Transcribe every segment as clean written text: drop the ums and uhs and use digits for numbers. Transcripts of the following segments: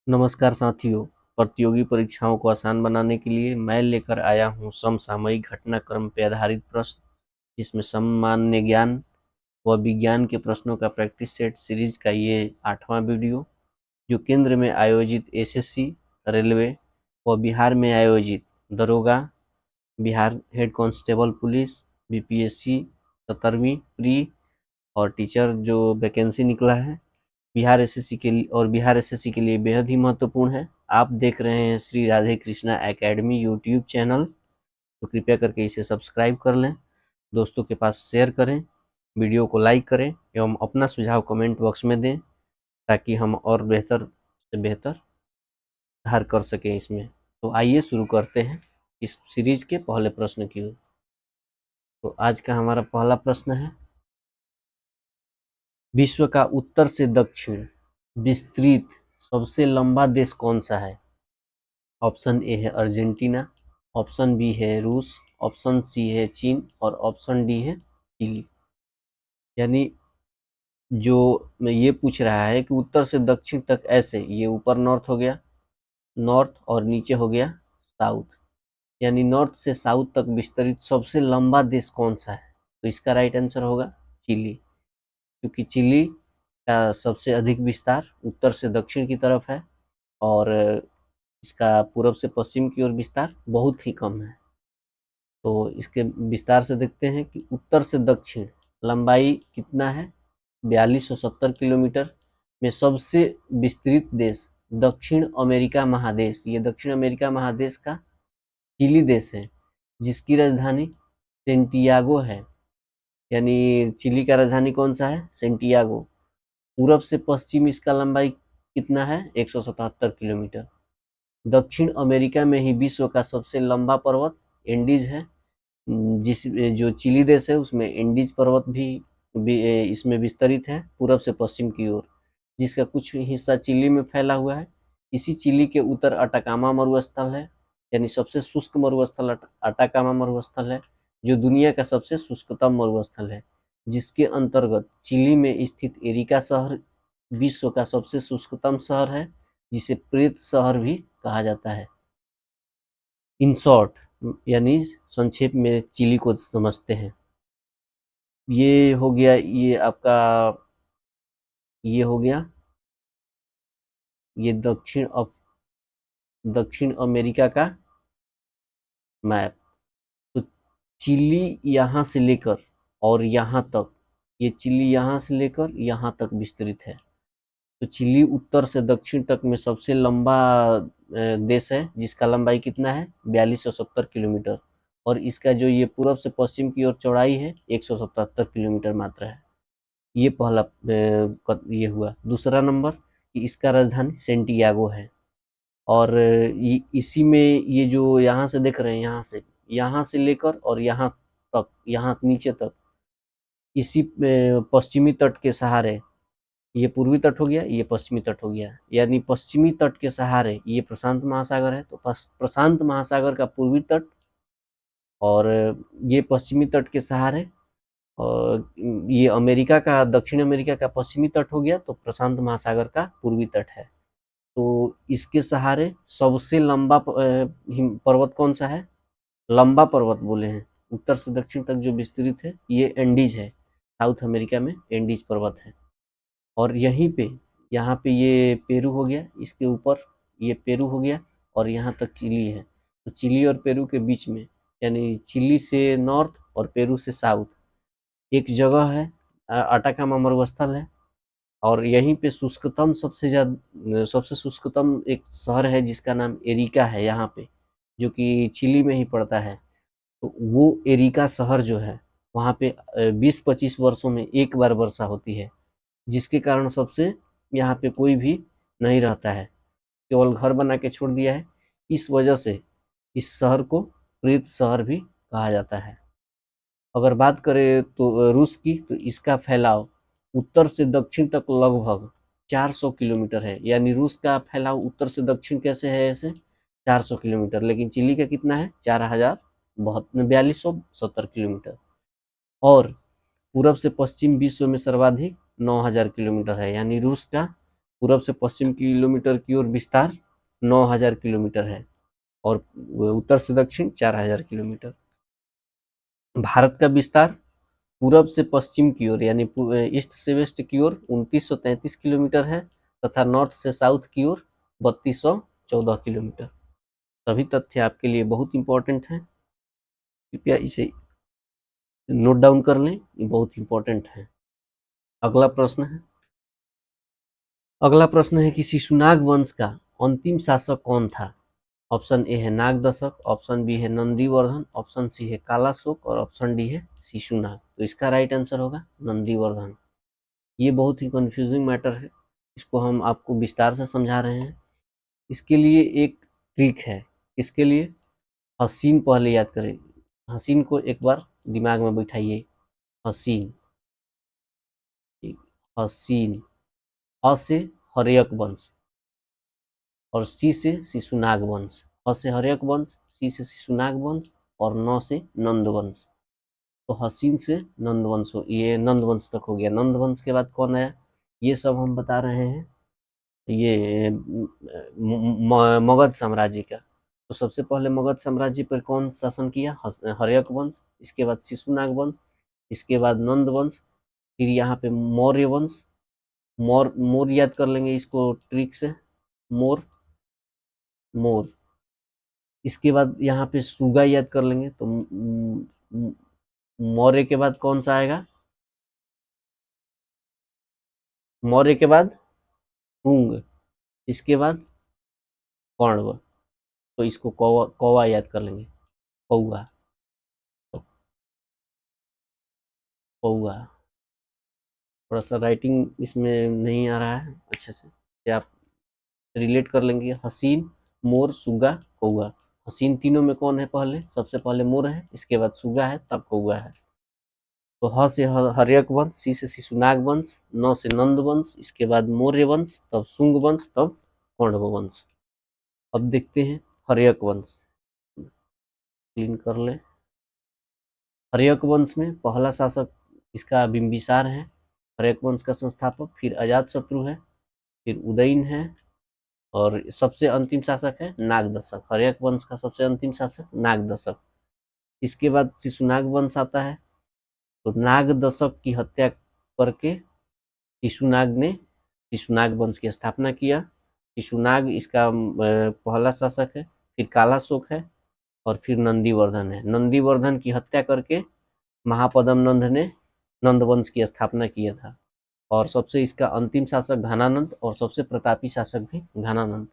नमस्कार साथियों। प्रतियोगी परीक्षाओं को आसान बनाने के लिए मैं लेकर आया हूँ समसामयिक घटनाक्रम पर आधारित प्रश्न, जिसमें सामान्य ज्ञान व विज्ञान के प्रश्नों का प्रैक्टिस सेट सीरीज का ये 8वां वीडियो, जो केंद्र में आयोजित एसएससी, रेलवे व बिहार में आयोजित दरोगा, Bihar head constable police, BPSC 17वीं प्री और टीचर जो वैकेंसी निकला है बिहार एसएससी के लिए और बिहार एसएससी के लिए बेहद ही महत्वपूर्ण है। आप देख रहे हैं Shri Radhe Krishna academy YouTube channel, तो कृपया करके इसे सब्सक्राइब कर लें, दोस्तों के पास शेयर करें, वीडियो को लाइक करें एवं अपना सुझाव कमेंट बॉक्स में दें, ताकि हम और बेहतर से बेहतर सुधार कर सकें इसमें। तो आइए शुरू करते हैं इस सीरीज के पहले प्रश्न की ओर। तो आज का हमारा पहला प्रश्न है, विश्व का उत्तर से दक्षिण विस्तृत सबसे लंबा देश कौन सा है? ऑप्शन ए है अर्जेंटीना, ऑप्शन बी है रूस, ऑप्शन सी है चीन और ऑप्शन डी है चिली। यानी जो मैं ये पूछ रहा है कि उत्तर से दक्षिण तक ऐसे, ये ऊपर नॉर्थ हो गया नॉर्थ और नीचे हो गया साउथ, यानी नॉर्थ से साउथ तक विस्तरित सबसे लंबा देश कौन सा है? तो इसका राइट आंसर होगा चिली, क्योंकि चिली का सबसे अधिक विस्तार उत्तर से दक्षिण की तरफ है और इसका पूरब से पश्चिम की ओर विस्तार बहुत ही कम है। तो इसके विस्तार से देखते हैं कि उत्तर से दक्षिण लंबाई कितना है, 4270 किलोमीटर में सबसे विस्तृत देश दक्षिण अमेरिका महादेश, ये दक्षिण अमेरिका महादेश का चिली देश है, जिसकी राजधानी सेंटियागो है। यानी चिली का राजधानी कौन सा है? सेंटियागो। पूरब से पश्चिम इसका लंबाई कितना है? 177 किलोमीटर। दक्षिण अमेरिका में ही विश्व का सबसे लंबा पर्वत एंडीज है, जिस जो चिली देश है उसमें एंडीज पर्वत भी इसमें विस्तरित है पूरब से पश्चिम की ओर, जिसका कुछ हिस्सा चिली में फैला हुआ है। इसी चिली के उत्तर अटाकामा मरुस्थल है, यानी सबसे शुष्क मरुस्थल अटाकामा मरुस्थल है, जो दुनिया का सबसे शुष्कतम मरुस्थल है, जिसके अंतर्गत चिली में स्थित एरिका शहर विश्व का सबसे शुष्कतम शहर है, जिसे प्रेत शहर भी कहा जाता है। इन शॉर्ट, यानी संक्षेप में चिली को समझते हैं। ये हो गया, ये हो गया ये दक्षिण अमेरिका का मैप। तो चिली यहाँ से लेकर और यहाँ तक, ये चिली यहाँ से लेकर यहाँ तक विस्तृत है। तो चिली उत्तर से दक्षिण तक में सबसे लंबा देश है, जिसका लंबाई कितना है? 4270 किलोमीटर, और इसका जो ये पूरब से पश्चिम की ओर चौड़ाई है 177 किलोमीटर मात्र है। ये पहला ये हुआ। दूसरा नंबर कि इसका राजधानी सेंटियागो है, और इसी में ये जो यहाँ से देख रहे हैं, यहाँ से लेकर और यहाँ तक, यहाँ नीचे तक, इसी पश्चिमी तट के सहारे, ये पूर्वी तट हो गया, ये पश्चिमी तट हो गया, यानी पश्चिमी तट के सहारे ये प्रशांत महासागर है। तो प्रशांत महासागर का पूर्वी तट और ये पश्चिमी तट के सहारे, और ये अमेरिका का, दक्षिण अमेरिका का पश्चिमी तट हो गया, तो प्रशांत महासागर का पूर्वी तट है। तो इसके सहारे सबसे लंबा पर्वत कौन सा है? लंबा पर्वत बोले हैं, उत्तर से दक्षिण तक जो विस्तृत है, ये एंडीज है, साउथ अमेरिका में एंडीज पर्वत है। और यहीं पे, यहाँ पे ये पेरू हो गया, इसके ऊपर ये पेरू हो गया, और यहाँ तक चिली है। तो चिली और पेरू के बीच में, यानी चिली से नॉर्थ और पेरू से साउथ, एक जगह है, अटाकामा मरुस्थल है, और यहीं पे सबसे शुष्कतम एक शहर है, जिसका नाम एरिका है यहाँ पे, जो कि चिली में ही पड़ता है। तो वो एरिका शहर जो है, वहाँ पे 20-25 वर्षों में एक बार वर्षा होती है, जिसके कारण सबसे यहाँ पे कोई भी नहीं रहता है, केवल घर बना के छोड़ दिया है। इस वजह से इस शहर को प्रेत शहर भी कहा जाता है। अगर बात करें तो रूस की, तो इसका फैलाव उत्तर से दक्षिण तक लगभग 400 किलोमीटर है। यानी रूस का फैलाव उत्तर से दक्षिण कैसे है? ऐसे 400 किलोमीटर, लेकिन चिली का कितना है? 4270 किलोमीटर। और पूरब से पश्चिम विश्व में सर्वाधिक 9000 किलोमीटर है, यानी रूस का पूरब से पश्चिम किलोमीटर की ओर विस्तार 9000 किलोमीटर है और उत्तर से दक्षिण 4000 किलोमीटर। भारत का विस्तार पूरब से पश्चिम की ओर यानी ईस्ट से वेस्ट की ओर 2933 किलोमीटर है तथा नॉर्थ से साउथ की ओर 3214 किलोमीटर। सभी तथ्य आपके लिए बहुत इंपॉर्टेंट हैं, कृपया इसे नोट डाउन कर लें, ये बहुत इंपॉर्टेंट है। अगला प्रश्न है कि शिशुनाग वंश का अंतिम शासक कौन था? ऑप्शन ए है नागदशक, ऑप्शन बी है नंदीवर्धन, ऑप्शन सी है कालाशोक और ऑप्शन डी है शिशुनाग। तो इसका राइट आंसर होगा नंदीवर्धन। ये बहुत ही कंफ्यूजिंग मैटर है, इसको हम आपको विस्तार से समझा रहे हैं। इसके लिए एक ट्रिक है। इसके लिए हसीन पहले याद करें। हसीन को एक बार दिमाग में बैठाइए। हसीन, हसीन, ह से हर्यक वंश और सी से शिशुनाग वंश। ह से हर्यक वंश, सी से शिशुनाग वंश और न से नंद वंश। तो हसीन से नंद वंश हो, ये नंद वंश तक हो गया। नंद वंश के बाद कौन आया, ये सब हम बता रहे हैं ये मगध साम्राज्य का। तो सबसे पहले मगध साम्राज्य पर कौन शासन किया? हर्यक वंश। इसके बाद शिशुनाग वंश, इसके बाद नंद वंश, फिर यहाँ पे मौर्य वंश। मोर याद कर लेंगे इसको ट्रिक से, मोर, मोर। इसके बाद यहाँ पे सुगा याद कर लेंगे। तो मौर्य के बाद कौन सा आएगा? मौर्य के बाद हुंग, इसके बाद कौरव। तो इसको कौवा कौवा याद कर लेंगे, कौवा, तो कौवा। थोड़ा सा राइटिंग इसमें नहीं आ रहा है अच्छे से, क्या आप रिलेट कर लेंगे? हसीन, मोर, सुगा, कौवा। हसीन तीनों में कौन है? पहले सबसे पहले मोर है, इसके बाद सुगा है, तब कौवा है। तो ह से हर्यक वंश, सी से शिशुनाग वंश, न से नंद वंश, इसके बाद मौर्य वंश, तब शुंग वंश, तब कौरव वंश। अब देखते हैं हर्यक वंश, क्लीन कर ले। हर्यक वंश में पहला शासक इसका बिंबिसार है, हर्यक वंश का संस्थापक। फिर अजातशत्रु है, फिर उदयन है और सबसे अंतिम शासक है नागदशक। हर्यक वंश का सबसे अंतिम शासक नागदशक। इसके बाद शिशुनाग वंश आता है। तो नागदशक की हत्या करके शिशुनाग ने शिशुनाग वंश की स्थापना किया। शिशुनाग इसका पहला शासक है, फिर कालाशोक है और फिर नंदीवर्धन है। नंदीवर्धन की हत्या करके महापद्म नंद ने नंद वंश की स्थापना किया था और सबसे इसका अंतिम शासक घनानंद और सबसे प्रतापी शासक भी घनानंद।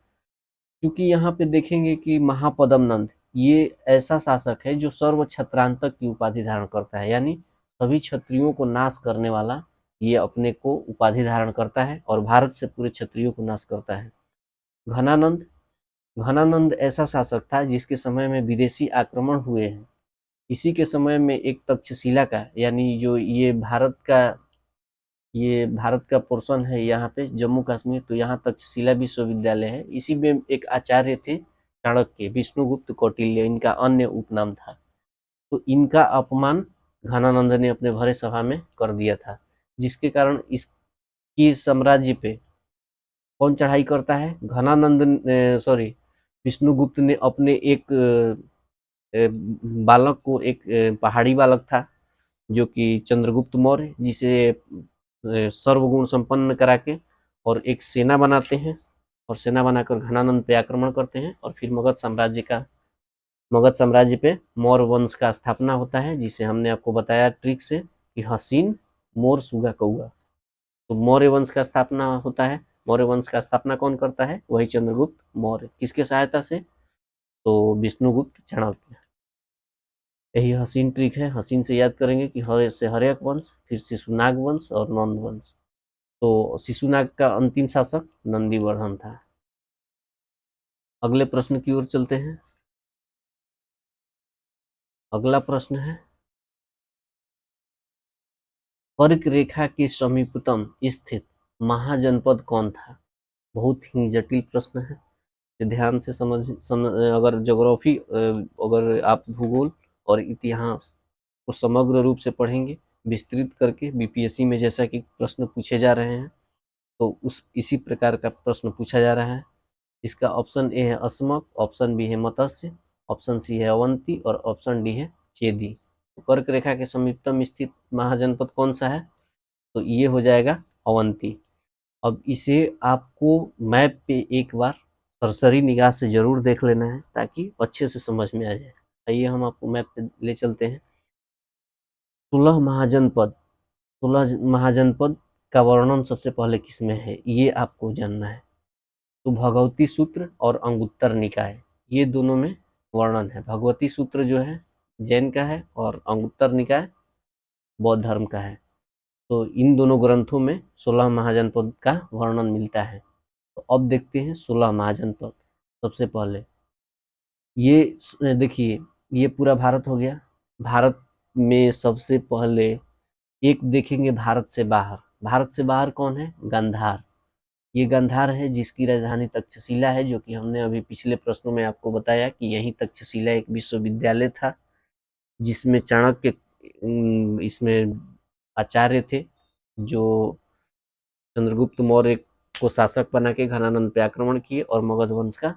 क्योंकि यहाँ पे देखेंगे कि महापद्म नंद ये ऐसा शासक है जो सर्व क्षत्रांतक की उपाधि धारण करता है, यानी सभी क्षत्रियों को नाश करने वाला ये अपने को उपाधि धारण करता है और भारत से पूरे क्षत्रियों को नाश करता है। घनानंद, घनानंद ऐसा शासक था जिसके समय में विदेशी आक्रमण हुए हैं। इसी के समय में एक तक्षशिला का, यानी जो ये भारत का पोर्शन है यहाँ पे जम्मू कश्मीर, तो यहाँ तक्षशिला विश्वविद्यालय है। इसी में एक आचार्य थे चाणक्य, विष्णुगुप्त कौटिल्य इनका अन्य उपनाम था। तो इनका अपमान घनानंद ने अपने भरे सभा में कर दिया था, जिसके कारण इसकी साम्राज्य पे कौन चढ़ाई करता है? घनानंद, सॉरी, विष्णुगुप्त ने अपने एक बालक को, एक पहाड़ी बालक था जो कि चंद्रगुप्त मौर्य, जिसे सर्वगुण संपन्न करा के और एक सेना बनाते हैं और सेना बनाकर घनानंद पे आक्रमण करते हैं और फिर मगध साम्राज्य पे मौर्य वंश का स्थापना होता है, जिसे हमने आपको बताया ट्रिक से कि हसीन, मोर, सुगा, कौआ। तो मौर्य वंश का स्थापना होता है। मौर्य वंश का स्थापना कौन करता है? वही चंद्रगुप्त मौर्य। किसके सहायता से? तो विष्णुगुप्त चाणक्य। यही हसीन ट्रिक है। हसीन से याद करेंगे कि हर से हर्यक वंश, फिर शिशुनाग वंश और नंद वंश। तो शिशुनाग का अंतिम शासक नंदीवर्धन था। अगले प्रश्न की ओर चलते हैं। अगला प्रश्न है, कर्क रेखा के समीपतम स्थित महाजनपद कौन था? बहुत ही जटिल प्रश्न है, ध्यान से अगर ज्योग्राफी, अगर आप भूगोल और इतिहास को समग्र रूप से पढ़ेंगे विस्तृत करके बीपीएससी में, जैसा कि प्रश्न पूछे जा रहे हैं, तो इसी प्रकार का प्रश्न पूछा जा रहा है। इसका ऑप्शन ए है अस्मक, ऑप्शन बी है मत्स्य, ऑप्शन सी है अवंती और ऑप्शन डी है चेदी। तो कर्क रेखा के समीपतम स्थित महाजनपद कौन सा है? तो ये हो जाएगा अवंती। अब इसे आपको मैप पे एक बार सरसरी निगाह से जरूर देख लेना है ताकि अच्छे से समझ में आ जाए। आइए हम आपको मैप पे ले चलते हैं। 16 महाजनपद, 16 महाजनपद का वर्णन सबसे पहले किसमें है, ये आपको जानना है। तो भगवती सूत्र और अंगुत्तर निकाय, ये दोनों में वर्णन है। भगवती सूत्र जो है जैन का है और अंगुत्तर निकाय बौद्ध धर्म का है। तो इन दोनों ग्रंथों में 16 महाजनपद का वर्णन मिलता है। तो अब देखते हैं 16 महाजनपद। सबसे पहले ये देखिए, ये पूरा भारत हो गया। भारत में सबसे पहले एक देखेंगे भारत से बाहर। भारत से बाहर कौन है? गांधार। ये गांधार है जिसकी राजधानी तक्षशिला है, जो कि हमने अभी पिछले प्रश्नों में आपको बताया कि यही तक्षशिला एक विश्वविद्यालय था जिसमें चाणक्य इसमें आचार्य थे, जो चंद्रगुप्त मौर्य को शासक बना के घनानंद पे आक्रमण किए और मगध वंश का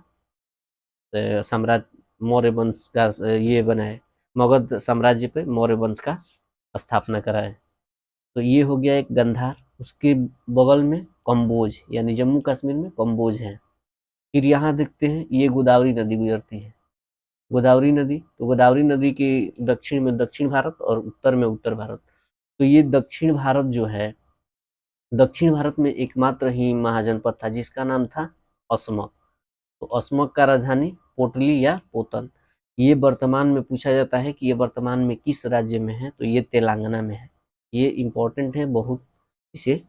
साम्राज्य मौर्य वंश का ये बनाए, मगध साम्राज्य पे मौर्य वंश का स्थापना कराए। तो ये हो गया एक गांधार। उसके बगल में कम्बोज यानी जम्मू कश्मीर में कम्बोज है। फिर यहाँ देखते हैं ये गोदावरी नदी गुजरती है। गोदावरी नदी, तो गोदावरी नदी के दक्षिण में दक्षिण भारत और उत्तर में उत्तर भारत। तो ये दक्षिण भारत जो है, दक्षिण भारत में एकमात्र ही महाजनपद था जिसका नाम था अस्मक। तो अस्मक का राजधानी पोटली या पोतन। ये वर्तमान में पूछा जाता है कि ये वर्तमान में किस राज्य में है, तो ये तेलंगाना में है। ये इंपॉर्टेंट है बहुत, इसे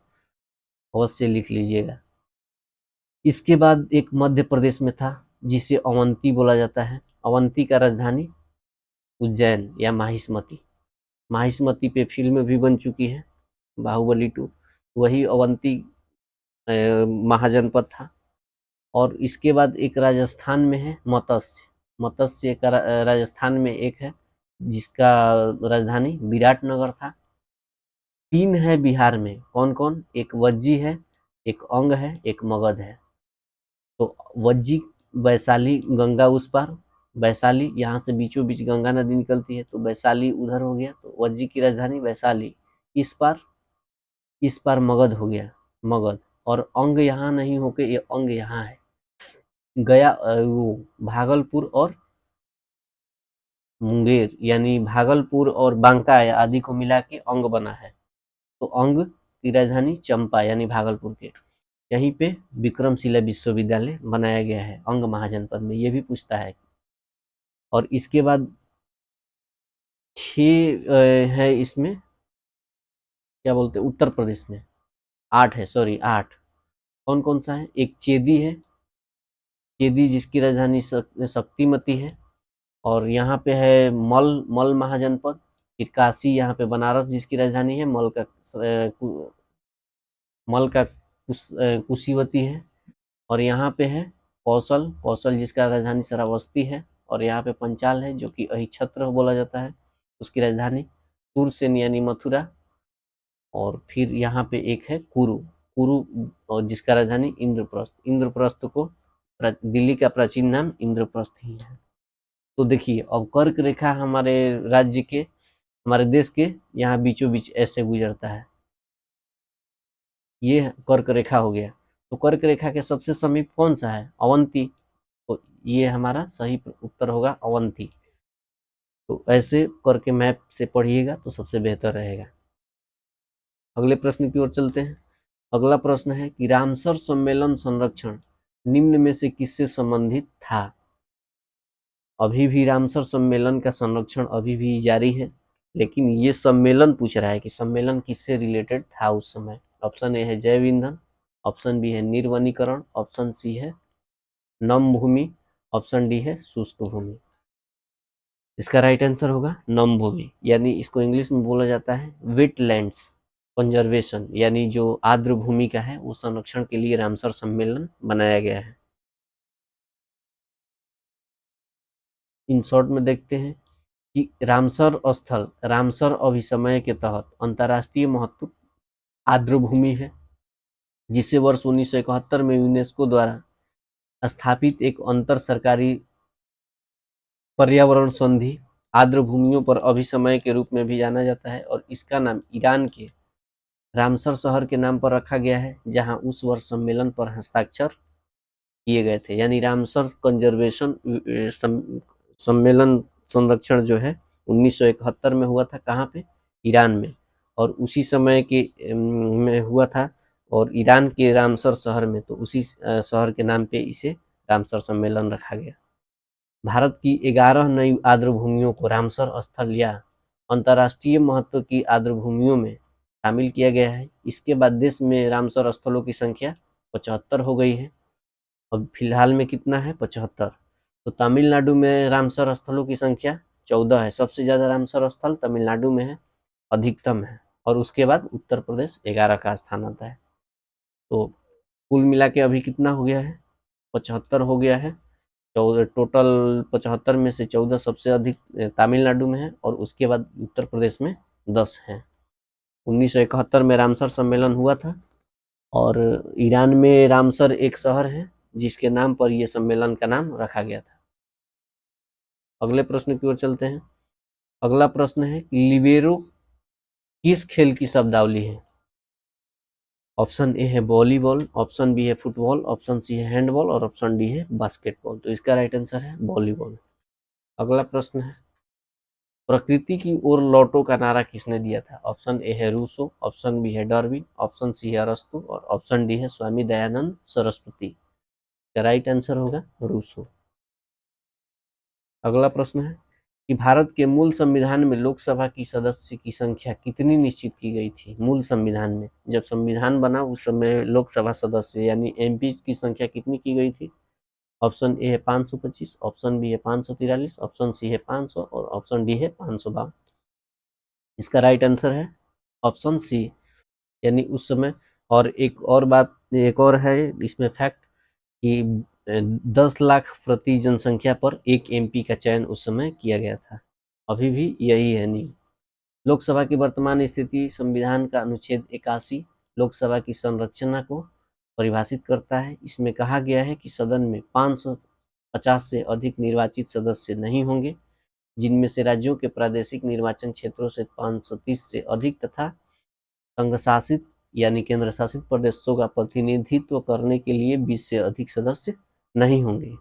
अवश्य लिख लीजिएगा। इसके बाद एक मध्य प्रदेश में था जिसे अवंती बोला जाता है। अवंती का राजधानी उज्जैन या माहिष्मती। माहिष्मती पे फिल्म भी बन चुकी है, बाहुबली 2। वही अवंती महाजनपद था। और इसके बाद एक राजस्थान में है मत्स्य। मत्स्य का राजस्थान में एक है जिसका राजधानी विराटनगर था। 3 है बिहार में, कौन कौन? एक वज्जी है, एक अंग है, एक मगध है। तो वज्जी वैशाली, गंगा उस पार, वैशाली यहाँ से बीचों बीच गंगा नदी निकलती है, तो वैशाली उधर हो गया, तो वज्जी की राजधानी वैशाली। इस पार मगध हो गया, मगध। और अंग यहाँ नहीं होके ये अंग यहाँ है, गया वो भागलपुर और मुंगेर, यानी भागलपुर और बांका आदि को मिला के अंग बना है। तो अंग की राजधानी चंपा यानी भागलपुर के, यहीं पे विक्रमशिला विश्वविद्यालय बनाया गया है अंग महाजनपद में, ये भी पूछता है। और इसके बाद 6 है इसमें, क्या बोलते हैं, उत्तर प्रदेश में 8 है, सॉरी 8। कौन कौन सा है? एक चेदी है, चेदी जिसकी राजधानी शक्तिमती है। और यहाँ पे है मल महाजनपद। फिर काशी, यहाँ पे बनारस जिसकी राजधानी है मल का कुशीवती है। और यहाँ पे है कौशल जिसका राजधानी श्रावस्ती है। और यहाँ पे पंचाल है जो कि अहिछत्र बोला जाता है, उसकी राजधानी तुरसेन यानी मथुरा। और फिर यहाँ पे एक है कुरु और जिसका राजधानी इंद्रप्रस्थ। इंद्रप्रस्थ को दिल्ली का प्राचीन नाम इंद्रप्रस्थ ही है। तो देखिए, अब कर्क रेखा हमारे राज्य के, हमारे देश के यहाँ बीचों बीच ऐसे गुजरता है। ये कर्क रेखा हो गया। तो कर्क रेखा के सबसे समीप कौन सा है? अवंती। तो ये हमारा सही उत्तर होगा अवंती। तो ऐसे करके मैप से पढ़िएगा तो सबसे बेहतर रहेगा। अगले प्रश्न की ओर चलते हैं। अगला प्रश्न है कि रामसर सम्मेलन संरक्षण निम्न में से किससे संबंधित था? अभी भी रामसर सम्मेलन का संरक्षण अभी भी जारी है, लेकिन ये सम्मेलन पूछ रहा है कि सम्मेलन किससे रिलेटेड था उस समय। ऑप्शन ए है जैव ईंधन, ऑप्शन बी है निर्वनीकरण, ऑप्शन सी है नम भूमि, ऑप्शन डी है शुष्क भूमि। इसका राइट आंसर होगा नम भूमि, यानी इसको इंग्लिश में बोला जाता है वेटलैंड्स कंजर्वेशन, यानी जो आर्द्र भूमि का है वो संरक्षण के लिए रामसर सम्मेलन बनाया गया है। इन शॉर्ट में देखते हैं कि रामसर स्थल रामसर अभिसमय के तहत अंतर्राष्ट्रीय महत्व आर्द्र भूमि है, जिसे वर्ष 1971 में यूनेस्को द्वारा स्थापित एक अंतर सरकारी पर्यावरण संधि आर्द्र भूमियों पर अभिसमय के रूप में भी जाना जाता है, और इसका नाम ईरान के रामसर शहर के नाम पर रखा गया है, जहां उस वर्ष सम्मेलन पर हस्ताक्षर किए गए थे। यानी रामसर कंजर्वेशन सम्मेलन संरक्षण जो है 1971 में हुआ था, कहाँ पे? ईरान में, और उसी समय के में हुआ था, और ईरान के रामसर शहर में, तो उसी शहर के नाम पे इसे रामसर सम्मेलन रखा गया। भारत की 11 नई आर्द्र भूमियों को रामसर स्थल या अंतर्राष्ट्रीय महत्व की आर्द्र भूमियों में शामिल किया गया है। इसके बाद देश में रामसर स्थलों की संख्या 75 हो गई है। अब फिलहाल में कितना है? 75। तो तमिलनाडु में रामसर स्थलों की संख्या 14 है। सबसे ज़्यादा रामसर स्थल तमिलनाडु में है, अधिकतम है, और उसके बाद उत्तर प्रदेश 11 का स्थान आता है। तो कुल मिला के अभी कितना हो गया है? 75 हो गया है। टोटल 75 में से 14 सबसे अधिक तमिलनाडु में है, और उसके बाद उत्तर प्रदेश में 10 है। 1971 में रामसर सम्मेलन हुआ था, और ईरान में रामसर एक शहर है जिसके नाम पर यह सम्मेलन का नाम रखा गया था। अगले प्रश्न की ओर चलते हैं। अगला प्रश्न है कि लिबेरो किस खेल की शब्दावली है? ऑप्शन ए है वॉलीबॉल, ऑप्शन बी है फुटबॉल, ऑप्शन सी है हैंडबॉल, और ऑप्शन डी है बास्केटबॉल। तो इसका राइट आंसर है वॉलीबॉल। अगला प्रश्न है प्रकृति की ओर लौटो का नारा किसने दिया था? ऑप्शन ए है रूसो, ऑप्शन बी है डार्विन, ऑप्शन सी है अरस्तु, और ऑप्शन डी है स्वामी दयानंद सरस्वती। का राइट आंसर होगा रूसो। अगला प्रश्न है कि भारत के मूल संविधान में लोकसभा की सदस्य की संख्या कितनी निश्चित की गई थी? मूल संविधान में जब संविधान बना उस समय लोकसभा सदस्य यानी एमपी की संख्या कितनी की गई थी? ऑप्शन ए है 525, ऑप्शन बी है 543, ऑप्शन सी है 500, और ऑप्शन डी है 552। इसका राइट आंसर है ऑप्शन सी, यानी उस समय। और एक और बात, एक और है इसमें फैक्ट, कि 10 लाख प्रति जनसंख्या पर एक एमपी का चयन उस समय किया गया था। अभी भी यही है नियम। लोकसभा की वर्तमान स्थिति संविधान का अनुच्छेद 81 लोकसभा की संरचना को परिभाषित करता है। इसमें कहा गया है कि सदन में 550 से अधिक निर्वाचित सदस्य नहीं होंगे, जिनमें से राज्यों के प्रादेशिक निर्वाचन क्षेत्रों से 530 से अधिक तथा संघ शासित यानी केंद्र शासित प्रदेशों का प्रतिनिधित्व करने के लिए 20 से अधिक सदस्य नहीं होंगे।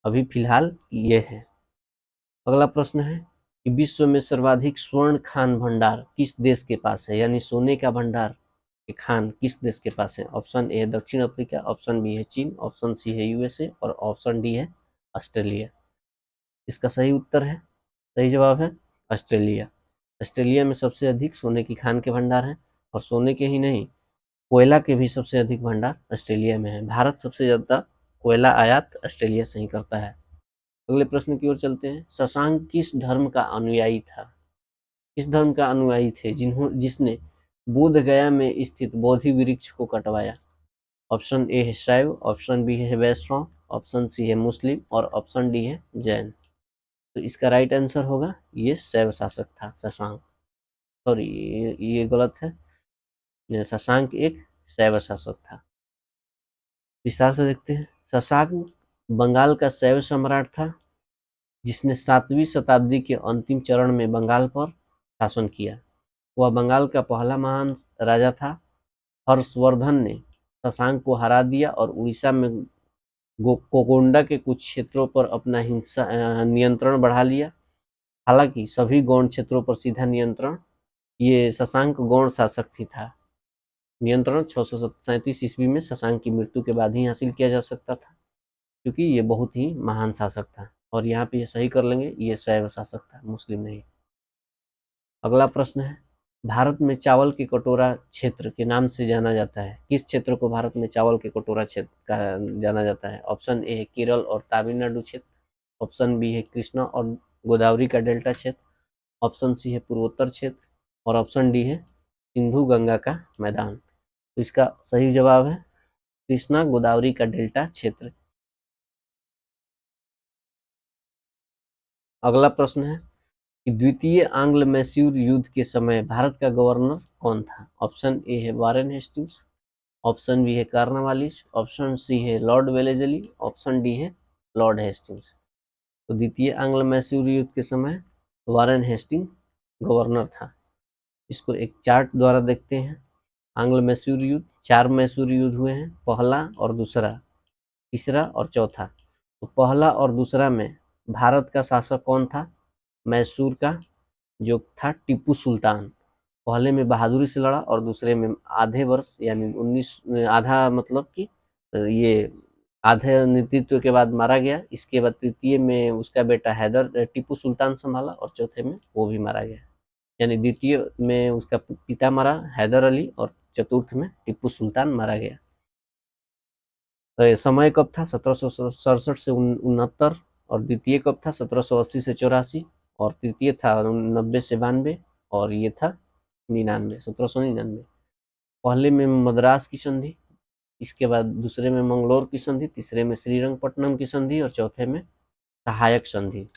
अभी फिलहाल ये है। अगला प्रश्न है कि विश्व में सर्वाधिक स्वर्ण खान भंडार किस देश के पास है? यानी सोने का भंडार के खान किस देश के पास है? ऑप्शन ए है दक्षिण अफ्रीका, ऑप्शन बी है चीन, ऑप्शन सी है यूएसए, और ऑप्शन डी है ऑस्ट्रेलिया। इसका सही उत्तर है, सही जवाब है ऑस्ट्रेलिया। ऑस्ट्रेलिया में सबसे अधिक सोने की खान के भंडार हैं, और सोने के ही नहीं, कोयला के भी सबसे अधिक भंडार ऑस्ट्रेलिया में है। भारत सबसे ज़्यादा कोयला आयात ऑस्ट्रेलिया से ही करता है। अगले प्रश्न की ओर चलते हैं। शशांक किस धर्म का अनुयायी था? किस धर्म का अनुयायी थे जिसने बोध गया में स्थित बोधि वृक्ष को कटवाया? ऑप्शन ए है शैव, ऑप्शन बी है वैष्णव, ऑप्शन सी है मुस्लिम, और ऑप्शन डी है जैन। तो इसका राइट आंसर होगा ये शैव शासक था शशांक। सॉरी, ये गलत है, शशांक एक शैव शासक था। विस्तार से देखते हैं। शशांक बंगाल का शैव सम्राट था, जिसने 7वीं शताब्दी के अंतिम चरण में बंगाल पर शासन किया। वह बंगाल का पहला महान राजा था। हर्षवर्धन ने शशांक को हरा दिया और उड़ीसा में कोकोंडा के कुछ क्षेत्रों पर अपना नियंत्रण बढ़ा लिया। हालांकि सभी गौण क्षेत्रों पर सीधा नियंत्रण ये शशांक गौण शासक ही था। नियंत्रण 637 ईस्वी में शशांक की मृत्यु के बाद ही हासिल किया जा सकता था, क्योंकि ये बहुत ही महान शासक था। और यहाँ पे ये सही कर लेंगे, ये शैव शासक था, मुस्लिम नहीं। अगला प्रश्न है भारत में चावल के कटोरा क्षेत्र के नाम से जाना जाता है। किस क्षेत्र को भारत में चावल के कटोरा क्षेत्र का जाना जाता है? ऑप्शन ए है केरल और तमिलनाडु क्षेत्र, ऑप्शन बी है कृष्णा और गोदावरी का डेल्टा क्षेत्र, ऑप्शन सी है पूर्वोत्तर क्षेत्र, और ऑप्शन डी है सिंधु गंगा का मैदान। तो इसका सही जवाब है कृष्णा गोदावरी का डेल्टा क्षेत्र। अगला प्रश्न है कि द्वितीय आंग्ल मैसूर युद्ध के समय भारत का गवर्नर कौन था? ऑप्शन ए है वारेन हेस्टिंग्स, ऑप्शन बी है कार्नवालिस, ऑप्शन सी है लॉर्ड वेलेजली, ऑप्शन डी है लॉर्ड हेस्टिंग्स। तो द्वितीय एंग्लो मैसूर युद्ध के समय वारेन हेस्टिंग गवर्नर था। इसको एक चार्ट द्वारा देखते हैं। एंग्लो मैसूर युद्ध, 4 मैसूर युद्ध हुए हैं, पहला और दूसरा, तीसरा और चौथा। तो पहला और दूसरा में भारत का शासक कौन था? मैसूर का जो था टीपू सुल्तान। पहले में बहादुरी से लड़ा और दूसरे में आधे वर्ष यानी 19 आधा मतलब कि ये आधे नेतृत्व के बाद मारा गया। इसके बाद तृतीय में उसका बेटा हैदर टीपू सुल्तान संभाला और चौथे में वो भी मारा गया। यानी द्वितीय में उसका पिता मरा हैदर अली और चतुर्थ में टीपू सुल्तान मारा गया। तो समय कब था? 1767 से 69 और द्वितीय कब था? 1780 से 84 और तृतीय था 90 से 92 और ये था 99, 1799। पहले में मद्रास की संधि, इसके बाद दूसरे में मंगलोर की संधि, तीसरे में श्रीरंगपट्टनम की संधि और चौथे में सहायक संधि।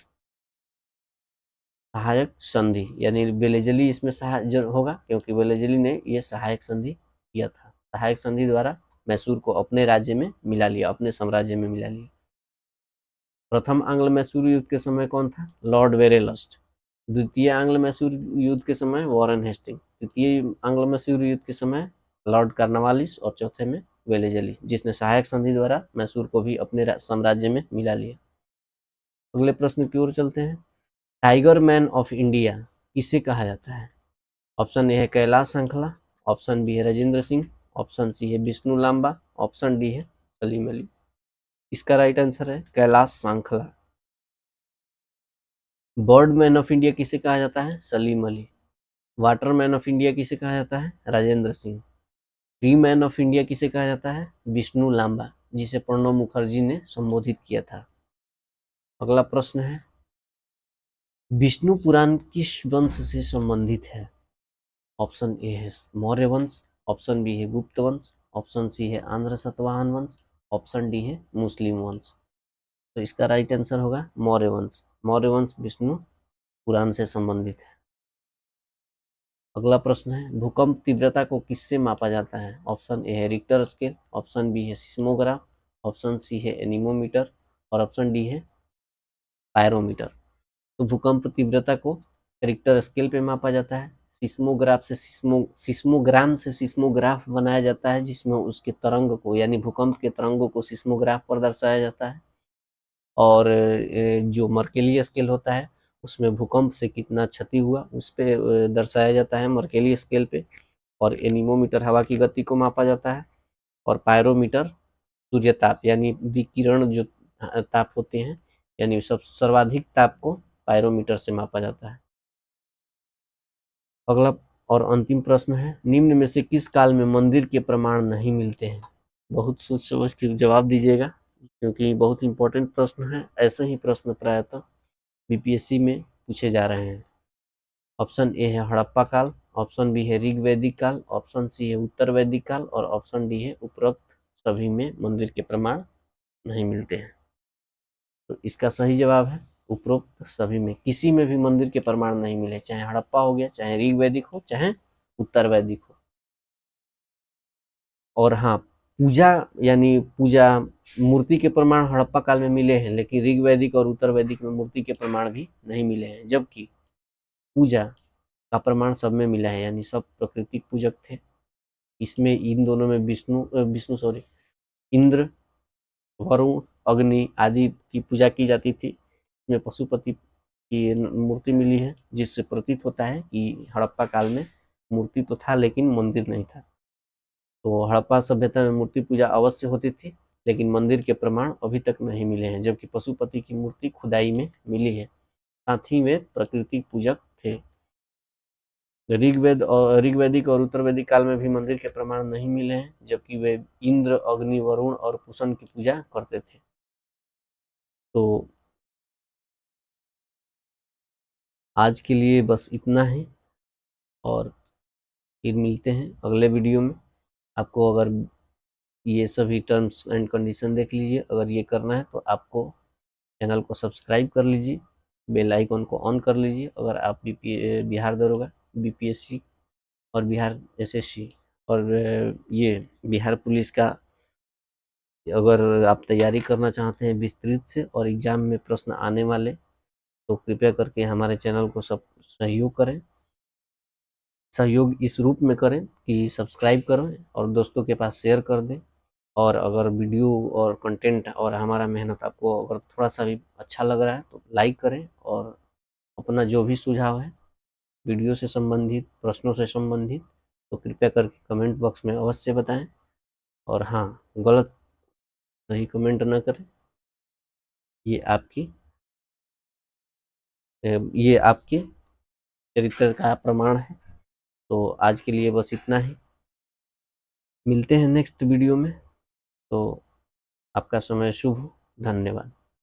सहायक संधि यानी वेलेजली इसमें सहाय होगा क्योंकि वेलेजली ने ये सहायक संधि किया था। सहायक संधि द्वारा मैसूर को अपने राज्य में मिला लिया, अपने साम्राज्य में मिला लिया। प्रथम आंग्ल मैसूर युद्ध के समय कौन था? लॉर्ड वेरेलस्ट। द्वितीय आंग्ल मैसूर युद्ध के समय वॉरेन हेस्टिंग। तृतीय आंग्ल मैसूर युद्ध के समय लॉर्ड कार्नवालिस और चौथे में वेलेजली, जिसने सहायक संधि द्वारा मैसूर को भी अपने साम्राज्य में मिला लिया। अगले प्रश्न की ओर चलते हैं। टाइगर मैन ऑफ इंडिया किसे कहा जाता है? ऑप्शन ए है कैलाश संखला, ऑप्शन बी है राजेंद्र सिंह, ऑप्शन सी है विष्णु लांबा, ऑप्शन डी है सलीम अली। इसका राइट आंसर है Kailash Sankhla. Bird man of India किसे कहा जाता है? Salim Ali. Water man of India किसे कहा जाता है? Rajendra Singh. Tree man of India किसे कहा जाता है? विष्णु लांबा, जिसे प्रणब मुखर्जी ने संबोधित किया था। अगला प्रश्न है, विष्णु पुराण किस वंश से संबंधित है? ऑप्शन ए है मौर्य वंश, ऑप्शन बी है गुप्त वंश, ऑप्शन सी है आंध्र सातवाहन वंश, ऑप्शन डी है मुस्लिम वंश। तो इसका राइट आंसर होगा मौर्य वंश। मौर्य वंश विष्णु पुराण से संबंधित है। अगला प्रश्न है, भूकंप तीव्रता को किससे मापा जाता है? ऑप्शन ए है रिक्टर स्केल, ऑप्शन बी है सिस्मोग्राफ, ऑप्शन सी है एनीमोमीटर और ऑप्शन डी है पायरोमीटर। तो भूकंप तीव्रता को रिक्टर स्केल पे मापा जाता है। सिस्मोग्राम से सिस्मोग्राफ बनाया जाता है, जिसमें उसके तरंग को यानी भूकंप के तरंगों को सिस्मोग्राफ पर दर्शाया जाता है। और जो मर्केली स्केल होता है उसमें भूकंप से कितना क्षति हुआ उस पे दर्शाया जाता है मर्केली स्केल पे। और एनीमोमीटर हवा की गति को मापा जाता है। और पायरोमीटर सूर्य ताप यानी विकिरण जो ताप होते हैं यानी सब सर्वाधिक ताप को पायरोमीटर से मापा जाता है। अगला और अंतिम प्रश्न है, निम्न में से किस काल में मंदिर के प्रमाण नहीं मिलते हैं? बहुत सोच समझ के जवाब दीजिएगा क्योंकि बहुत इंपॉर्टेंट प्रश्न है। ऐसे ही प्रश्न प्रायतः बीपीएससी में पूछे जा रहे हैं। ऑप्शन ए है हड़प्पा काल, ऑप्शन बी है ऋग्वैदिक काल, ऑप्शन सी है उत्तर वैदिक काल और ऑप्शन डी है उपरोक्त सभी में मंदिर के प्रमाण नहीं मिलते हैं। तो इसका सही जवाब है उपरोक्त सभी में, किसी में भी मंदिर के प्रमाण नहीं मिले, चाहे हड़प्पा हो गया, चाहे ऋग्वैदिक हो, चाहे उत्तर वैदिक हो। और हाँ, पूजा यानी पूजा मूर्ति के प्रमाण हड़प्पा काल में मिले हैं, लेकिन ऋग्वैदिक और उत्तर वैदिक में मूर्ति के प्रमाण भी नहीं मिले हैं, जबकि पूजा का प्रमाण सब में मिला है, यानी सब प्राकृतिक पूजक थे। इसमें इन दोनों में इंद्र, वरुण, अग्नि आदि की पूजा की जाती थी। इसमें पशुपति की मूर्ति मिली है, जिससे प्रतीत होता है कि हड़प्पा काल में मूर्ति तो था लेकिन मंदिर नहीं था। तो हड़प्पा सभ्यता में मूर्ति पूजा अवश्य होती थी, लेकिन मंदिर के प्रमाण अभी तक नहीं मिले हैं, जबकि पशुपति की मूर्ति खुदाई में मिली है। साथ ही वे प्राकृतिक पूजक थे। ऋग्वैदिक और उत्तर वैदिक काल में भी मंदिर के प्रमाण नहीं मिले हैं, जबकि वे इंद्र, अग्नि, वरुण और कुशन की पूजा करते थे। तो आज के लिए बस इतना ही और फिर मिलते हैं अगले वीडियो में। आपको अगर ये सभी टर्म्स एंड कंडीशन देख लीजिए, अगर ये करना है तो आपको चैनल को सब्सक्राइब कर लीजिए, बेल आइकन को ऑन कर लीजिए। अगर आप बिहार दरोगा, बीपीएससी और बिहार एसएससी और ये बिहार पुलिस का अगर आप तैयारी करना चाहते हैं विस्तृत से और एग्जाम में प्रश्न आने वाले, तो कृपया करके हमारे चैनल को सब सहयोग करें। सहयोग इस रूप में करें कि सब्सक्राइब करें और दोस्तों के पास शेयर कर दें। और अगर वीडियो और कंटेंट और हमारा मेहनत आपको अगर थोड़ा सा भी अच्छा लग रहा है तो लाइक करें, और अपना जो भी सुझाव है वीडियो से संबंधित, प्रश्नों से संबंधित, तो कृपया करके कमेंट बॉक्स में अवश्य बताएं। और हाँ, गलत सही कमेंट न करें, ये आपकी ये आपके चरित्र का प्रमाण है। तो आज के लिए बस इतना ही, मिलते हैं नेक्स्ट वीडियो में। तो आपका समय शुभ हो, धन्यवाद।